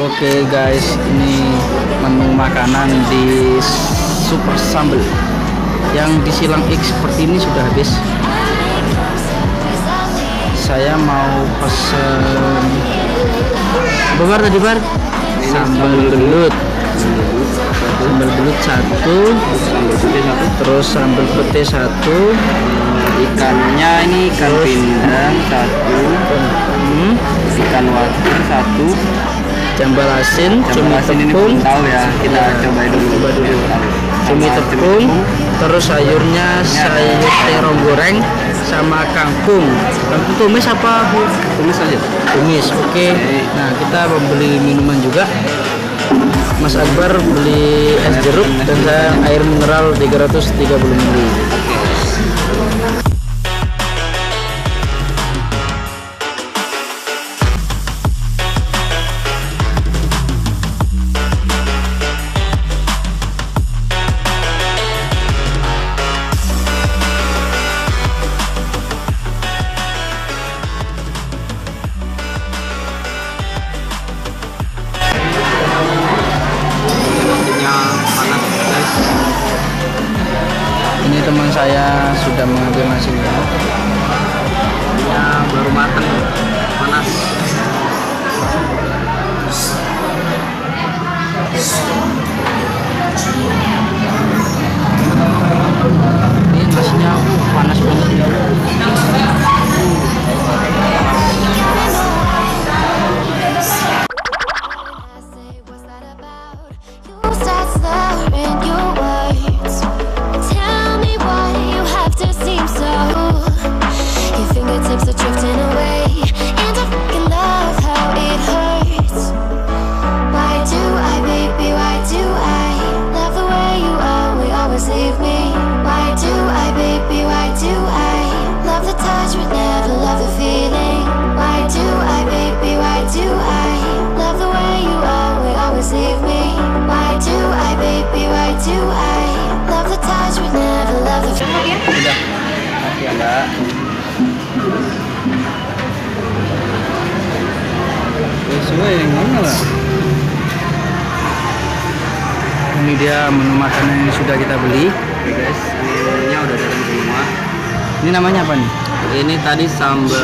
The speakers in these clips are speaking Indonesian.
Oke guys, ini menu makanan di Super Sambal yang disilang X seperti ini sudah habis. Saya mau pesen Bar tadi Bar sambal belut, satu, terus sambal putih satu, ikannya ini ikan pindang satu, ikan wader satu, jambal asin, cumi tepung, tahu ya, kita coba dulu. cumi tepung, terus sayurnya sayur terong goreng sama kangkung. Kangkung tumis apa Bu? Tumis aja. Tumis, oke. Nah, kita membeli minuman juga. Mas Akbar beli es jeruk dan saya air mineral 330 ml. Ini teman saya sudah mengambil nasinya. Ya, baru matang, panas. Ini nasinya panas banget ya. Udah, makasih ya Mbak. Semua yang mana lah? Ini dia menu makanan yang sudah kita beli. Oke guys, menunya udah datang semua. Ini namanya apa nih? Ini tadi sambal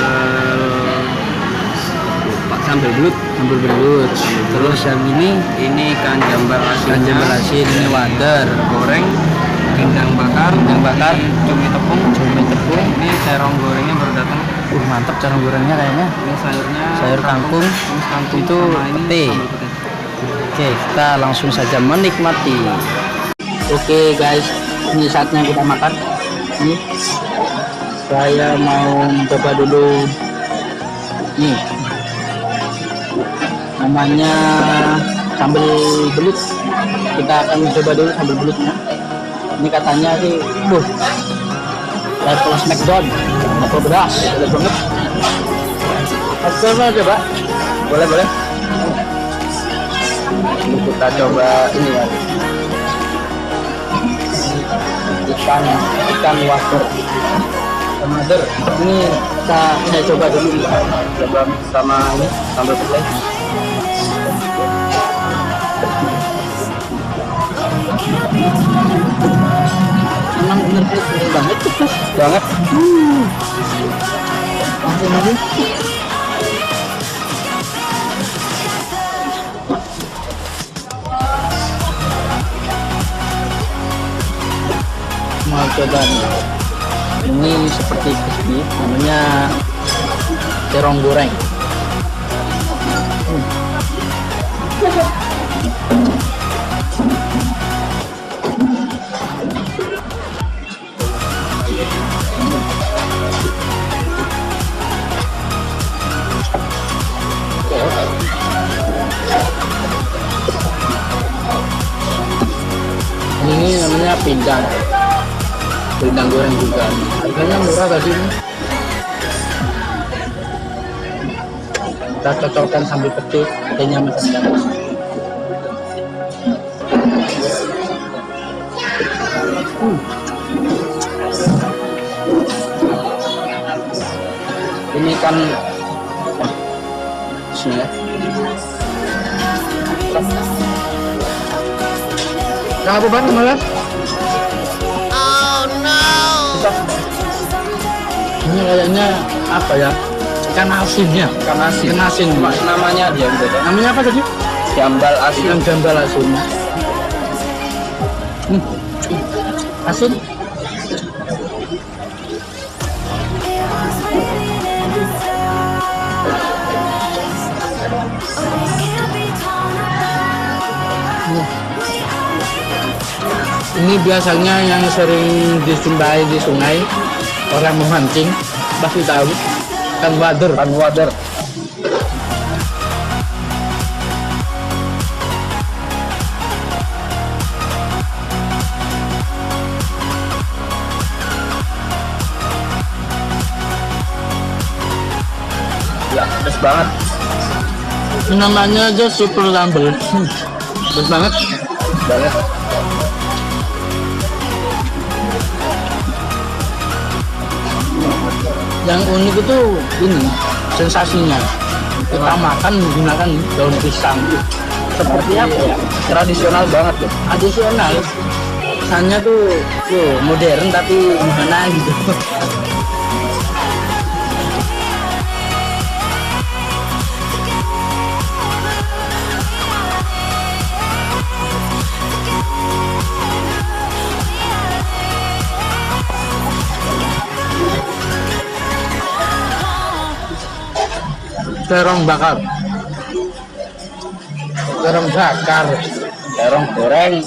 belut. Sambal belut. Terus yang ini Ikan jambal asin, ini wader goreng, pindang bakar, cumi tepung. Ini terong gorengnya baru datang. Mantap cara gorengnya kayaknya. Ini sayurnya Sayur kangkung. Itu pete. Oke, kita langsung saja menikmati. Oke guys, ini saatnya kita makan. Ini saya mau coba dulu. Nih, namanya sambal belut. Kita akan coba dulu sambal belutnya. Ini katanya sih, level Smackdown atau beras, beras banget. Coba coba, boleh. Ini kita coba ini ya, ikan wader. Ini saya coba dulu, coba sama ini sambal putih. Emang bener banget, banget. Langsung aja. mau coba nih. Ini seperti crispy, namanya terong goreng. Ini namanya pindang goreng juga, harganya murah tadi ini. Kita cocokkan sambil petik, katanya masih ada. Ini kan sini. Kenapa banget malah? Oh no. Ini kayaknya apa ya? Ikan asinnya. Ikan asin. Namanya dia beda. Namanya apa tadi? Jambal asin. Jambal asin. Asin. Ini biasanya yang sering dijumpai di sungai, orang memancing pasti tahu, kan wader. Ya, pedes banget. Ini namanya aja super sambal. Pedes banget. Yang unik itu ini sensasinya, kita makan menggunakan daun pisang. Seperti apa ya? Tradisional banget loh. Tradisional. Kesannya tuh modern tapi gimana gitu. Terong bakar, terong goreng.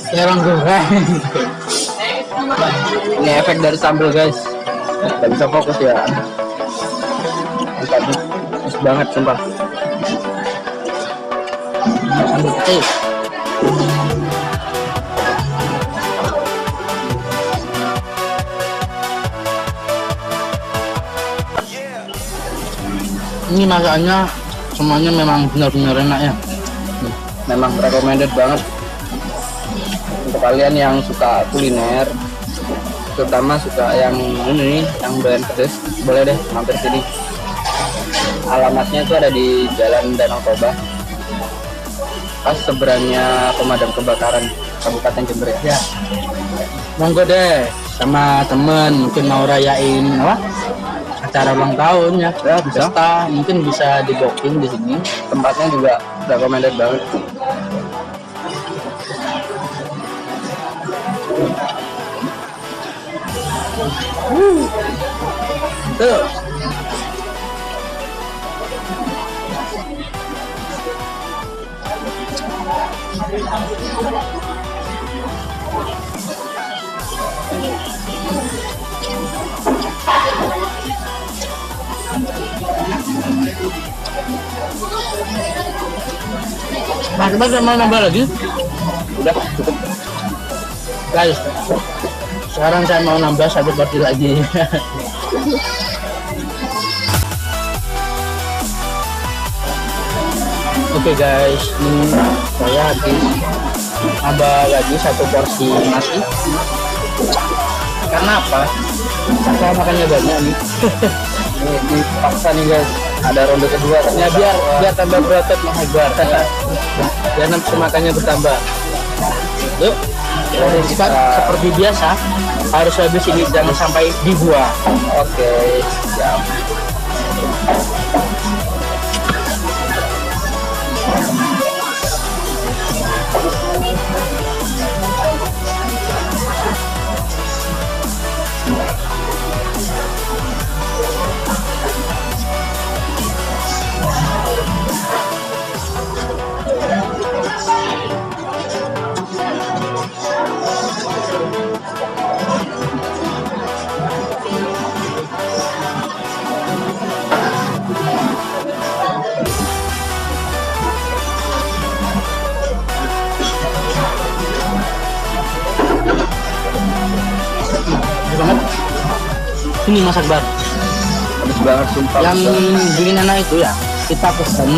Ini efek dari sambal guys. Gak bisa fokus ya. Pedes banget sumpah. Sambal petis. Ini masakannya semuanya memang benar-benar enak ya. Memang recommended banget untuk kalian yang suka kuliner, terutama suka yang ini, yang doyan pedes, boleh deh mampir sini. Alamatnya itu ada di Jalan Danau Toba, pas seberangnya pemadam kebakaran Kabupaten Jember ya. Monggo deh sama temen mungkin mau rayain apa? Acara ulang tahun ya, bisa. Pesta, mungkin bisa di booking di sini. Tempatnya juga recommended banget. Tuh. Mas, mau nambah lagi? Udah cukup. Guys, sekarang saya mau nambah satu porsi lagi. Oke guys, ini saya habis nambah lagi satu porsi nasi. Karena apa? Saya makannya banyak nih. Ini dipaksa nih guys, ada ronde kedua Ya biar tambah berotot Mas Akbar. Biar nafsu makannya bertambah. Yuk, seperti biasa harus habis ini, jangan sampai dibuang. Oke, siap. ini Mas Akbar. Pedes banget sumpah. Yang bikin enak itu ya kita pesen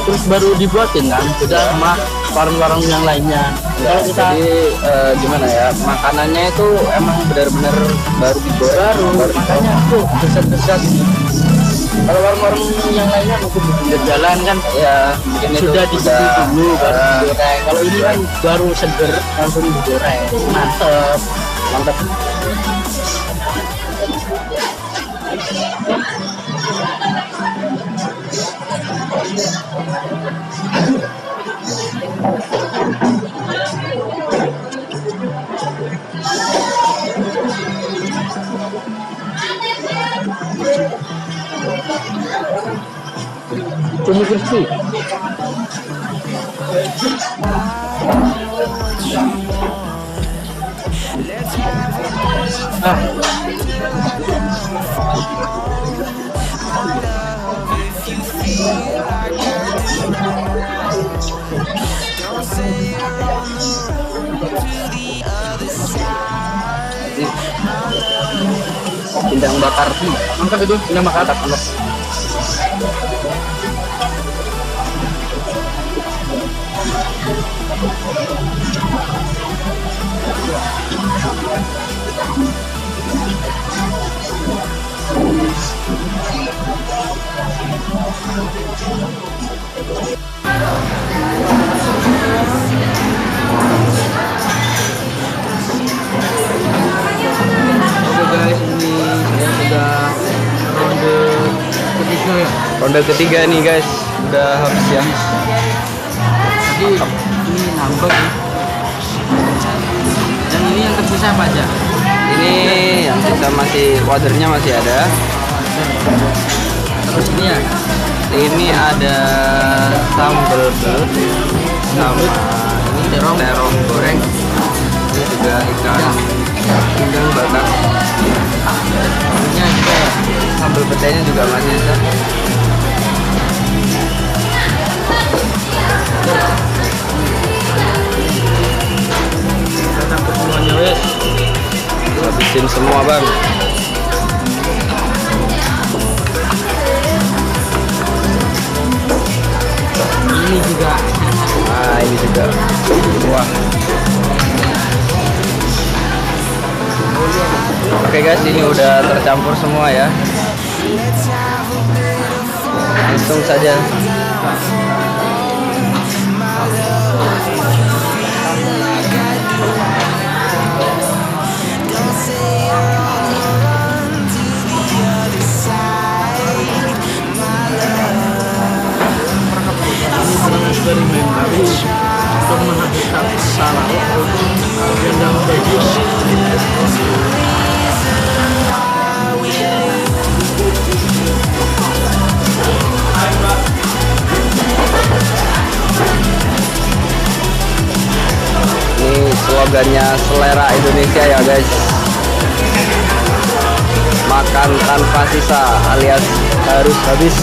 terus baru dibuatin kan, beda sama warung-warung yang lainnya. Ya, Kalau kita jadi gimana ya, makanannya itu emang benar-benar baru digoreng, baru makanya tuh desat-desat. Kalau warung-warung yang lainnya mungkin di pinggir jalan kan ya mungkin itu sudah diseduh dulu baru eh, digoreng. Kalau ini kan baru seger langsung digoreng, mantep. mantap. Cumi crispy. Ah, Pindang bakar. mantap itu, pindang bakar. Mantap. Oke guys, ini saya sudah ronde ketiga ya. Ronde ketiga nih guys, udah habis ya. Jadi ini nambah nih. Dan ini yang tersisa apa aja? Ini yang sisa masih wadernya masih ada. Terus ini ya, Ini ada sambal belut sama ini terong goreng. Ini juga ikan pindang bakar. ini juga ya. Sambal petainya juga masih ada. Kita campur semuanya wes. Habisin semua bang. Ini juga. Nah ini juga. Wah. Oke guys, ini udah tercampur semua ya. Langsung saja. Ini sedang eksperimen baru untuk menghadirkan salad gendang bagus. Ini slogannya selera Indonesia ya guys. Makan tanpa sisa alias harus habis.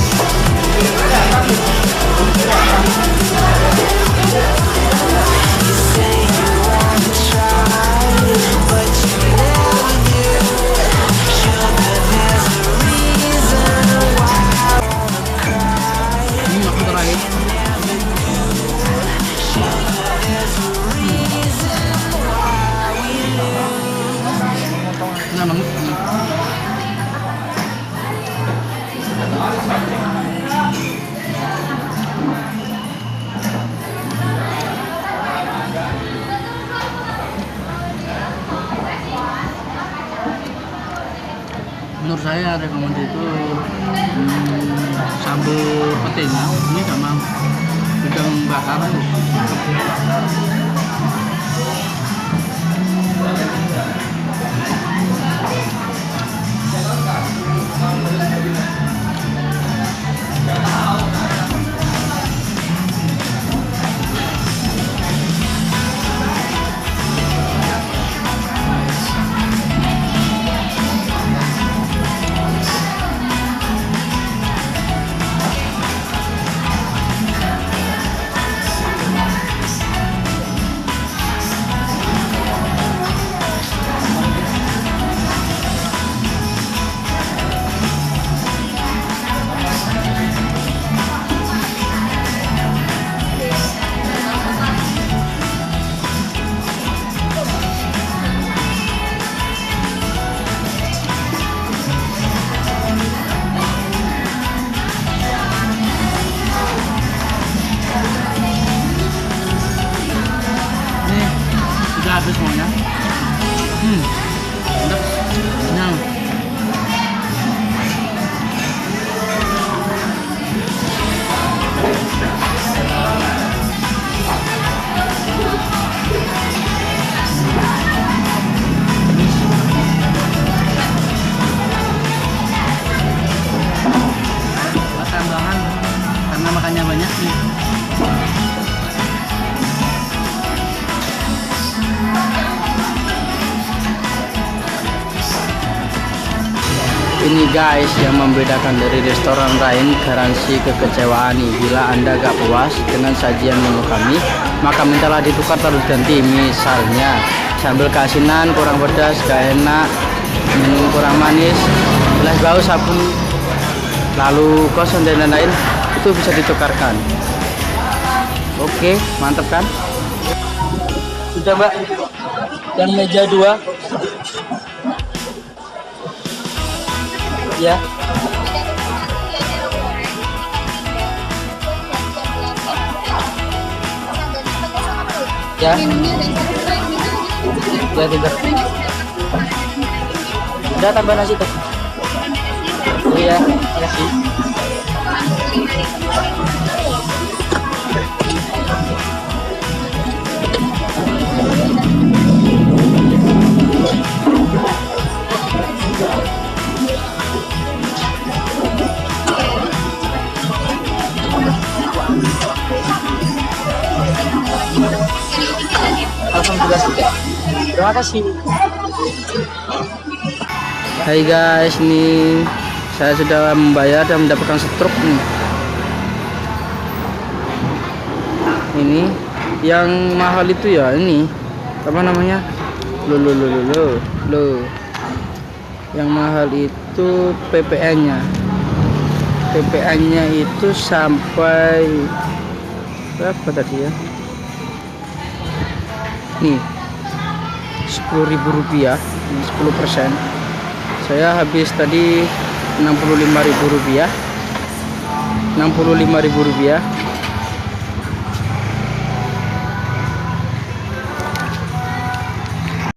Ini waktu terakhir. Nah, namun menurut saya rekomendasi itu sambal petenya ini sama udang bakar itu. habis semuanya. Mantap. Kenyang. Tambahan karena makannya banyak nih. Ini guys yang membedakan dari restoran lain, garansi kekecewaan nih. Bila Anda gak puas dengan sajian menu kami, maka mintalah ditukar terus ganti. Misalnya sambal keasinan kurang pedas, gak enak, menu kurang manis, gelas bau, sabun lalu kosong dan lain-lain, itu bisa ditukarkan. Oke, mantap kan? Sudah Mbak, yang meja 2 ya. Ya. Ya, tidak. Udah tambah nasi tuh. Iya, makasih. Alhamdulillah sudah. Terima kasih. Hai guys, ini saya sudah membayar dan mendapatkan stroke nih. Ini yang mahal itu ya, ini apa namanya? Lo. Yang mahal itu PPN-nya. PPN-nya itu sampai berapa tadi ya? Nih, Rp10.000, ini 10%. Saya habis tadi Rp65.000. Rp65.000.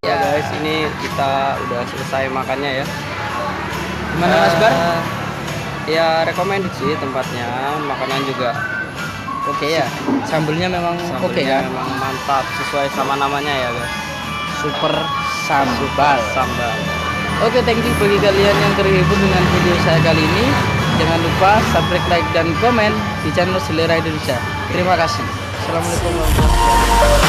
Ya guys, ini kita udah selesai makannya ya. Gimana Mas Bar? Ya recommended sih tempatnya, makanan juga oke ya. Sambelnya memang oke Sambelnya kan? memang mantap sesuai sama namanya ya guys. Super sambal. Sambal. Oke, thank you bagi kalian yang terhibur dengan video saya kali ini. Jangan lupa subscribe, like, dan komen di channel Selera Indonesia. Terima kasih. Assalamualaikum warahmatullahi wabarakatuh.